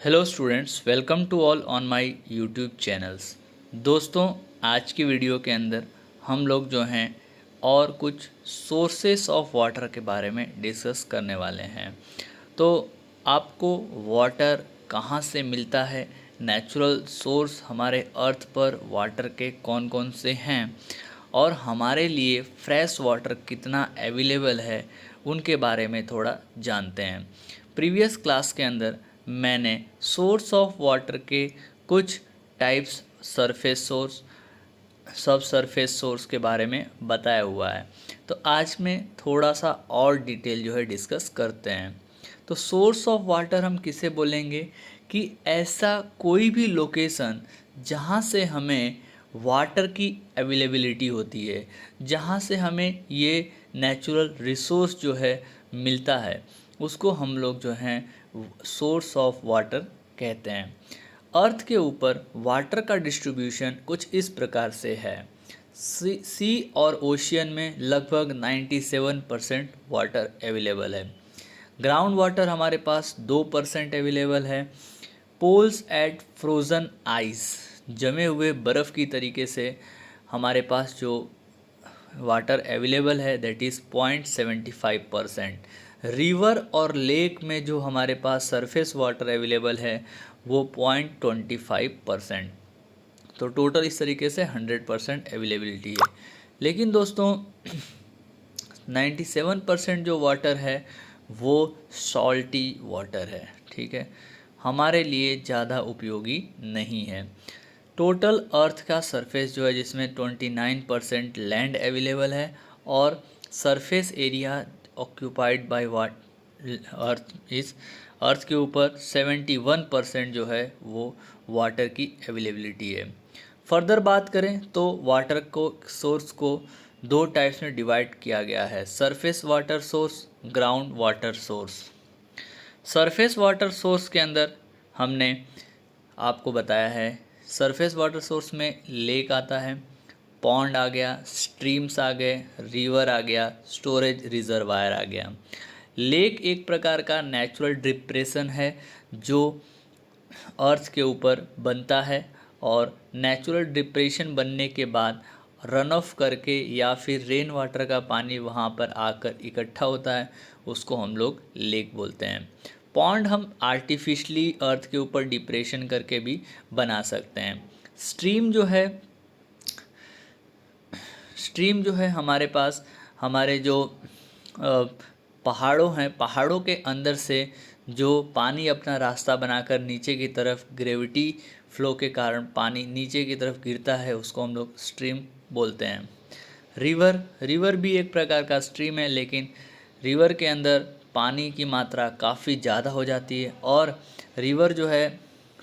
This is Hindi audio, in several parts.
Hello students, welcome to all on my YouTube channels. दोस्तों, आज की वीडियो के अंदर हम लोग जो हैं और कुछ सोर्सेस ऑफ वाटर के बारे में डिस्कस करने वाले हैं। तो आपको वाटर कहाँ से मिलता है, नेचुरल सोर्स हमारे अर्थ पर वाटर के कौन कौन से हैं और हमारे लिए फ्रेश वाटर कितना अवेलेबल है, उनके बारे में थोड़ा जानते हैं। प्रीवियस क्लास के अंदर मैंने सोर्स ऑफ वाटर के कुछ टाइप्स, सरफेस सोर्स, सब सरफेस सोर्स के बारे में बताया हुआ है। तो आज में थोड़ा सा और डिटेल जो है डिस्कस करते हैं। तो सोर्स ऑफ वाटर हम किसे बोलेंगे कि ऐसा कोई भी लोकेशन जहाँ से हमें वाटर की अवेलेबिलिटी होती है, जहाँ से हमें ये नेचुरल रिसोर्स जो है मिलता है, उसको हम लोग जो हैं सोर्स ऑफ वाटर कहते हैं। अर्थ के ऊपर वाटर का डिस्ट्रीब्यूशन कुछ इस प्रकार से है। सी और ओशियन में लगभग 97% वाटर अवेलेबल है। ग्राउंड वाटर हमारे पास 2% अवेलेबल है। पोल्स एट फ्रोज़न आइस, जमे हुए बर्फ़ की तरीके से हमारे पास जो वाटर अवेलेबल है दैट इज़ 0.75%। रिवर और लेक में जो हमारे पास सरफेस वाटर अवेलेबल है वो 0.25%। तो टोटल इस तरीके से 100% अवेलेबिलिटी है। लेकिन दोस्तों 97% जो वाटर है वो सॉल्टी वाटर है, ठीक है, हमारे लिए ज़्यादा उपयोगी नहीं है। टोटल अर्थ का सरफेस जो है जिसमें 29% लैंड अवेलेबल है और surface area occupied by what earth इस अर्थ के ऊपर 71% जो है वो वाटर की अवेलेबिलिटी है। फर्दर बात करें तो वाटर को सोर्स को दो टाइप्स में डिवाइड किया गया है, surface water source, ground water source. Surface water source के अंदर हमने आपको बताया है, सरफेस वाटर सोर्स में लेक आता है, पॉन्ड आ गया, स्ट्रीम्स आ गए, रिवर आ गया, स्टोरेज रिजर्वायर आ गया। लेक एक प्रकार का नेचुरल डिप्रेशन है जो अर्थ के ऊपर बनता है और नेचुरल डिप्रेशन बनने के बाद रन ऑफ करके या फिर रेन वाटर का पानी वहाँ पर आकर इकट्ठा होता है, उसको हम लोग लेक बोलते हैं। पॉन्ड हम आर्टिफिशली अर्थ के ऊपर डिप्रेशन करके भी बना सकते हैं। स्ट्रीम जो है स्ट्रीम जो है हमारे पास हमारे जो पहाड़ों हैं, पहाड़ों के अंदर से जो पानी अपना रास्ता बनाकर नीचे की तरफ ग्रेविटी फ्लो के कारण पानी नीचे की तरफ गिरता है, उसको हम लोग स्ट्रीम बोलते हैं। रिवर भी एक प्रकार का स्ट्रीम है, लेकिन रिवर के अंदर पानी की मात्रा काफ़ी ज़्यादा हो जाती है और रिवर जो है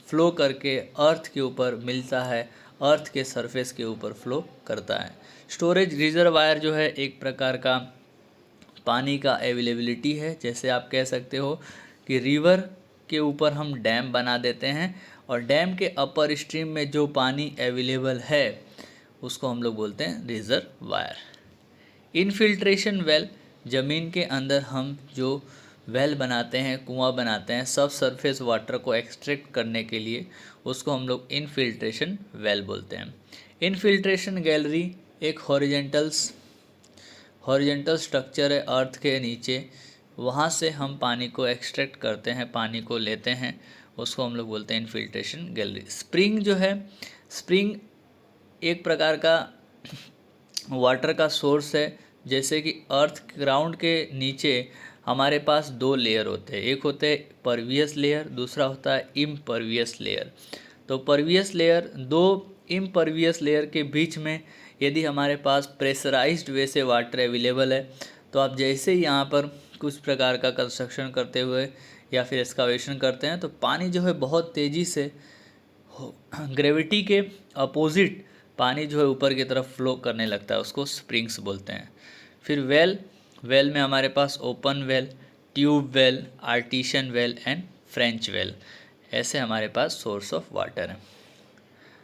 फ्लो करके अर्थ के ऊपर मिलता है, अर्थ के सरफेस के ऊपर फ्लो करता है। स्टोरेज रिजर्वायर जो है एक प्रकार का पानी का अवेलेबिलिटी है। जैसे आप कह सकते हो कि रिवर के ऊपर हम डैम बना देते हैं और डैम के अपर स्ट्रीम में जो पानी अवेलेबल है उसको हम लोग बोलते हैं रिजर्वायर। इनफिल्ट्रेशन वेल, ज़मीन के अंदर हम जो वेल बनाते हैं, कुआं बनाते हैं सब सरफेस वाटर को एक्सट्रैक्ट करने के लिए, उसको हम लोग इनफिल्ट्रेशन वेल बोलते हैं। इनफिल्ट्रेशन गैलरी एक हॉरिजेंटल स्ट्रक्चर है अर्थ के नीचे, वहाँ से हम पानी को एक्सट्रैक्ट करते हैं, पानी को लेते हैं, उसको हम लोग बोलते हैं इनफिल्ट्रेशन गैलरी। स्प्रिंग जो है, स्प्रिंग एक प्रकार का वाटर का सोर्स है। जैसे कि अर्थ ग्राउंड के नीचे हमारे पास दो लेयर होते हैं, एक होते हैं परवियस लेयर, दूसरा होता है इम्परवियस लेयर। तो परवियस लेयर, दो इम्परवियस लेयर के बीच में यदि हमारे पास प्रेशराइज्ड वे से वाटर अवेलेबल है तो आप जैसे ही यहाँ पर कुछ प्रकार का कंस्ट्रक्शन करते हुए या फिर एक्सकावेशन करते हैं तो पानी जो है बहुत तेज़ी से ग्रेविटी के अपोजिट पानी जो है ऊपर की तरफ फ्लो करने लगता है, उसको स्प्रिंग्स बोलते हैं। फिर वेल में हमारे पास open well, tube well, artesian well and french well, ऐसे हमारे पास सोर्स ऑफ वाटर है।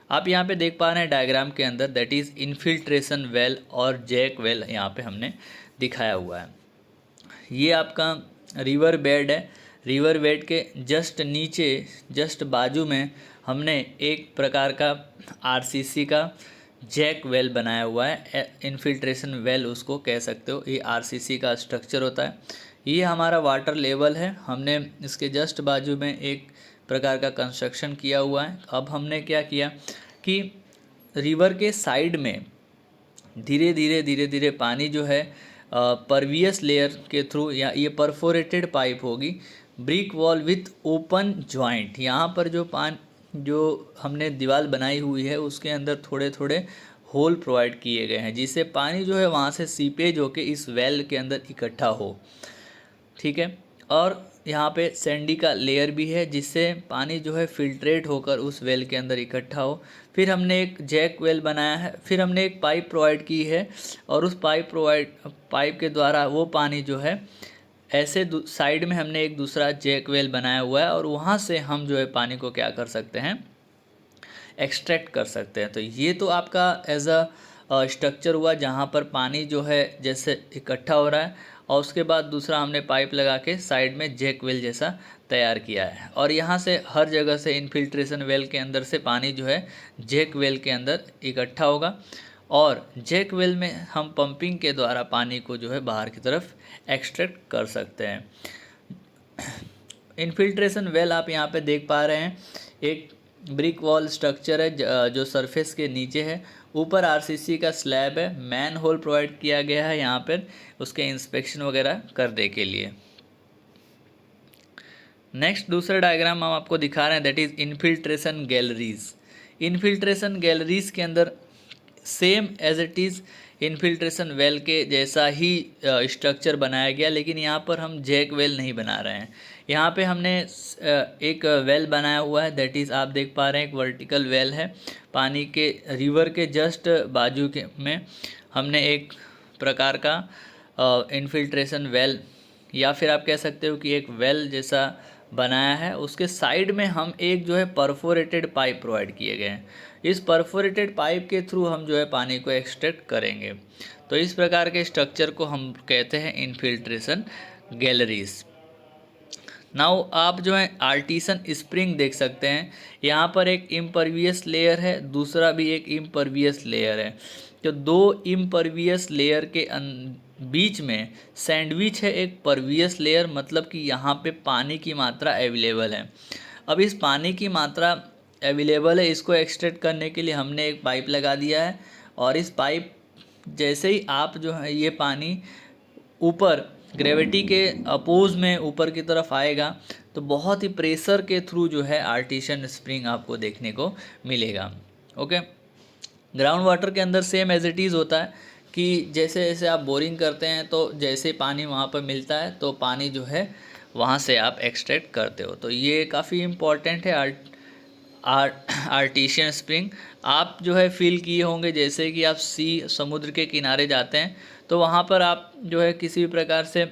आप यहाँ पे देख पा रहे हैं डायग्राम के अंदर, दैट इज़ इन्फिल्ट्रेशन वेल और जैक वेल यहाँ पे हमने दिखाया हुआ है। ये आपका रिवर बेड है। रिवर बेड के जस्ट नीचे, जस्ट बाजू में हमने एक प्रकार का आरसीसी का जैक वेल बनाया हुआ है। इनफिल्ट्रेशन वेल उसको कह सकते हो। ये आरसीसी का स्ट्रक्चर होता है। ये हमारा वाटर लेवल है। हमने इसके जस्ट बाजू में एक प्रकार का कंस्ट्रक्शन किया हुआ है। अब हमने क्या किया कि रिवर के साइड में धीरे धीरे धीरे धीरे पानी जो है परवियस लेयर के थ्रू, या ये परफोरेटेड पाइप होगी, brick wall with open joint. यहाँ पर जो हमने दीवार बनाई हुई है उसके अंदर थोड़े थोड़े होल प्रोवाइड किए गए हैं, जिससे पानी जो है वहाँ से सीपेज होके इस वेल के अंदर इकट्ठा हो। ठीक है। और यहाँ पे सैंडी का लेयर भी है, जिससे पानी जो है फिल्ट्रेट होकर उस वेल के अंदर इकट्ठा हो। फिर हमने एक जैक वेल बनाया है। फिर हमने एक पाइप प्रोवाइड की है, और उस पाइप के द्वारा वो पानी जो है ऐसे साइड में हमने एक दूसरा जैक वेल बनाया हुआ है, और वहाँ से हम जो है पानी को क्या कर सकते हैं, एक्सट्रैक्ट कर सकते हैं। तो ये तो आपका एज अ स्ट्रक्चर हुआ जहाँ पर पानी जो है जैसे इकट्ठा हो रहा है, और उसके बाद दूसरा हमने पाइप लगा के साइड में जैक वेल जैसा तैयार किया है। और यहाँ से हर जगह से इनफिल्ट्रेशन वेल के अंदर से पानी जो है जैक वेल के अंदर इकट्ठा होगा, और जैक वेल में हम पंपिंग के द्वारा पानी को जो है बाहर की तरफ एक्सट्रैक्ट कर सकते हैं। इनफिल्ट्रेशन वेल आप यहाँ पे देख पा रहे हैं, एक ब्रिक वॉल स्ट्रक्चर है जो सरफेस के नीचे है। ऊपर आरसीसी का स्लैब है। मैन होल प्रोवाइड किया गया है यहाँ पर उसके इंस्पेक्शन वगैरह करने के लिए। नेक्स्ट दूसरा डायग्राम हम आपको दिखा रहे हैं, that is infiltration galleries. Infiltration galleries के अंदर same as it is infiltration well के जैसा ही स्ट्रक्चर बनाया गया, लेकिन यहाँ पर हम जैक वेल नहीं बना रहे हैं। यहाँ पे हमने एक वेल बनाया हुआ है, दैट इज़ आप देख पा रहे हैं एक वर्टिकल वेल है। पानी के रिवर के जस्ट बाजू के में हमने एक प्रकार का इनफिल्ट्रेशन वेल, या फिर आप कह सकते हो कि एक वेल जैसा बनाया है। उसके साइड में हम एक जो है परफोरेटेड पाइप प्रोवाइड किए गए हैं। इस परफोरेटेड पाइप के थ्रू हम जो है पानी को एक्सट्रैक्ट करेंगे। तो इस प्रकार के स्ट्रक्चर को हम कहते हैं इनफिल्ट्रेशन गैलरीज। नाउ आप जो है आर्टिसन स्प्रिंग देख सकते हैं। यहाँ पर एक इम्परवियस लेयर है, दूसरा भी एक इम्परवियस लेयर है। तो दो इम्परवियस लेयर के बीच में सैंडविच है एक परवियस लेयर, मतलब कि यहाँ पे पानी की मात्रा अवेलेबल है। अब इस पानी की मात्रा अवेलेबल है, इसको एक्सट्रैक्ट करने के लिए हमने एक पाइप लगा दिया है, और इस पाइप जैसे ही आप जो है ये पानी ऊपर ग्रेविटी के अपोज में ऊपर की तरफ आएगा, तो बहुत ही प्रेशर के थ्रू जो है आर्टिसन स्प्रिंग आपको देखने को मिलेगा। ओके। ग्राउंड वाटर के अंदर सेम एज इट इज़ होता है कि जैसे जैसे आप बोरिंग करते हैं तो जैसे पानी वहाँ पर मिलता है तो पानी जो है वहाँ से आप एक्सट्रैक्ट करते हो। तो ये काफ़ी इम्पॉर्टेंट है आर्टिशियन स्प्रिंग। आप जो है फील किए होंगे जैसे कि आप समुद्र के किनारे जाते हैं तो वहाँ पर आप जो है किसी भी प्रकार से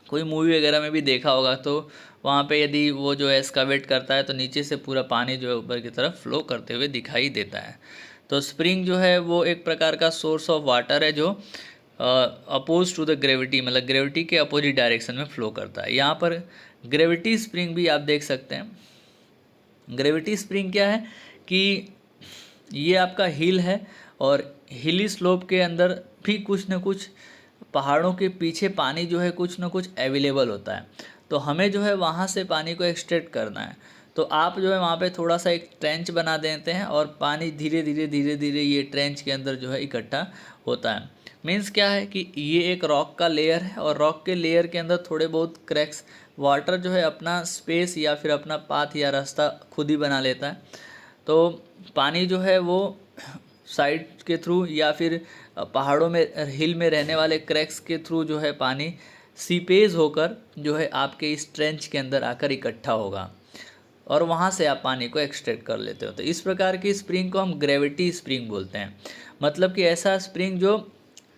कोई मूवी वगैरह में भी देखा होगा, तो वहाँ पे यदि वो जो है एक्सकावेट करता है तो नीचे से पूरा पानी जो है ऊपर की तरफ फ्लो करते हुए दिखाई देता है। तो स्प्रिंग जो है वो एक प्रकार का सोर्स ऑफ वाटर है जो अपोज टू द ग्रेविटी, मतलब ग्रेविटी के अपोजिट डायरेक्शन में फ्लो करता है। यहाँ पर ग्रेविटी स्प्रिंग भी आप देख सकते हैं। ग्रेविटी स्प्रिंग क्या है कि ये आपका हिल है, और हिली स्लोप के अंदर भी कुछ न कुछ पहाड़ों के पीछे पानी जो है कुछ न कुछ अवेलेबल होता है। तो हमें जो है वहाँ से पानी को एक्सट्रैक्ट करना है, तो आप जो है वहाँ पे थोड़ा सा एक ट्रेंच बना देते हैं, और पानी धीरे धीरे धीरे धीरे ये ट्रेंच के अंदर जो है इकट्ठा होता है। मीन्स क्या है कि ये एक रॉक का लेयर है, और रॉक के लेयर के अंदर थोड़े बहुत क्रैक्स, वाटर जो है अपना स्पेस या फिर अपना पाथ या रास्ता खुद ही बना लेता है। तो पानी जो है वो साइड के थ्रू या फिर पहाड़ों में हिल में रहने वाले क्रैक्स के थ्रू जो है पानी सीपेज होकर जो है आपके इस ट्रेंच के अंदर आकर इकट्ठा होगा, और वहाँ से आप पानी को एक्सट्रैक्ट कर लेते हो। तो इस प्रकार की स्प्रिंग को हम ग्रेविटी स्प्रिंग बोलते हैं, मतलब कि ऐसा स्प्रिंग जो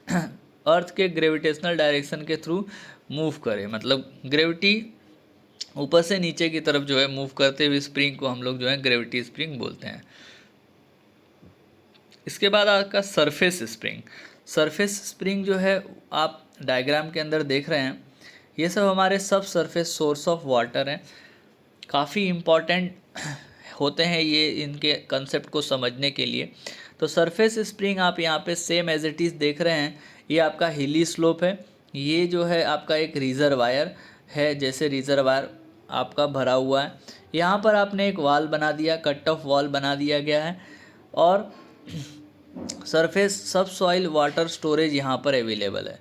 अर्थ के ग्रेविटेशनल डायरेक्शन के थ्रू मूव करे, मतलब ग्रेविटी ऊपर से नीचे की तरफ जो है मूव करते हुए स्प्रिंग को हम लोग जो है ग्रेविटी स्प्रिंग बोलते हैं। इसके बाद आपका सरफेस स्प्रिंग। सरफेस स्प्रिंग जो है आप डायग्राम के अंदर देख रहे हैं, ये सब हमारे सब सरफेस सोर्स ऑफ वाटर हैं। काफ़ी इम्पॉर्टेंट होते हैं ये इनके कंसेप्ट को समझने के लिए। तो सरफेस स्प्रिंग आप यहाँ पे सेम एज इट इज़ देख रहे हैं। ये आपका हिली स्लोप है, ये जो है आपका एक रिजर्वायर है, जैसे रिजर्वायर आपका भरा हुआ है। यहाँ पर आपने एक वाल बना दिया, कट ऑफ वॉल बना दिया गया है, और सरफेस सब सॉइल वाटर स्टोरेज यहाँ पर अवेलेबल है।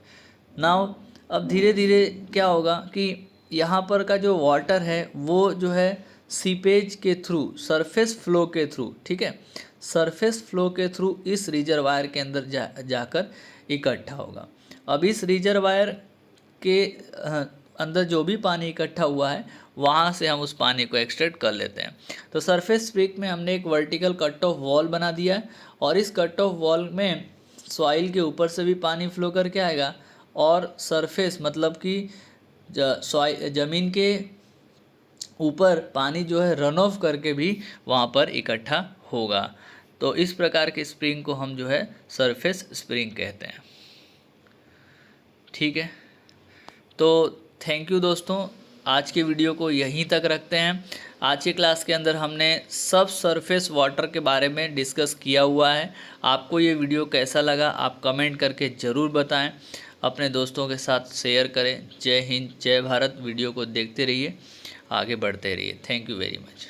नाउ अब धीरे धीरे क्या होगा कि यहाँ पर का जो वाटर है वो जो है सीपेज के थ्रू, सरफेस फ्लो के थ्रू, ठीक है, सरफेस फ्लो के थ्रू इस रिजर्वायर के अंदर जाकर इकट्ठा होगा। अब इस रिजर्वायर के अंदर जो भी पानी इकट्ठा हुआ है वहाँ से हम उस पानी को एक्सट्रैक्ट कर लेते हैं। तो सरफेस स्प्रिंग में हमने एक वर्टिकल कट ऑफ वॉल बना दिया है, और इस कट ऑफ वॉल में सॉइल के ऊपर से भी पानी फ्लो करके आएगा, और सरफेस मतलब कि ज़मीन के ऊपर पानी जो है रन ऑफ करके भी वहाँ पर इकट्ठा होगा। तो इस प्रकार के स्प्रिंग को हम जो है सरफेस स्प्रिंग कहते हैं। ठीक है, तो थैंक यू दोस्तों, आज के वीडियो को यहीं तक रखते हैं। आज की क्लास के अंदर हमने सब सरफेस वाटर के बारे में डिस्कस किया हुआ है। आपको ये वीडियो कैसा लगा आप कमेंट करके ज़रूर बताएं, अपने दोस्तों के साथ शेयर करें। जय हिंद, जय भारत। वीडियो को देखते रहिए, आगे बढ़ते रहिए। Thank you very much.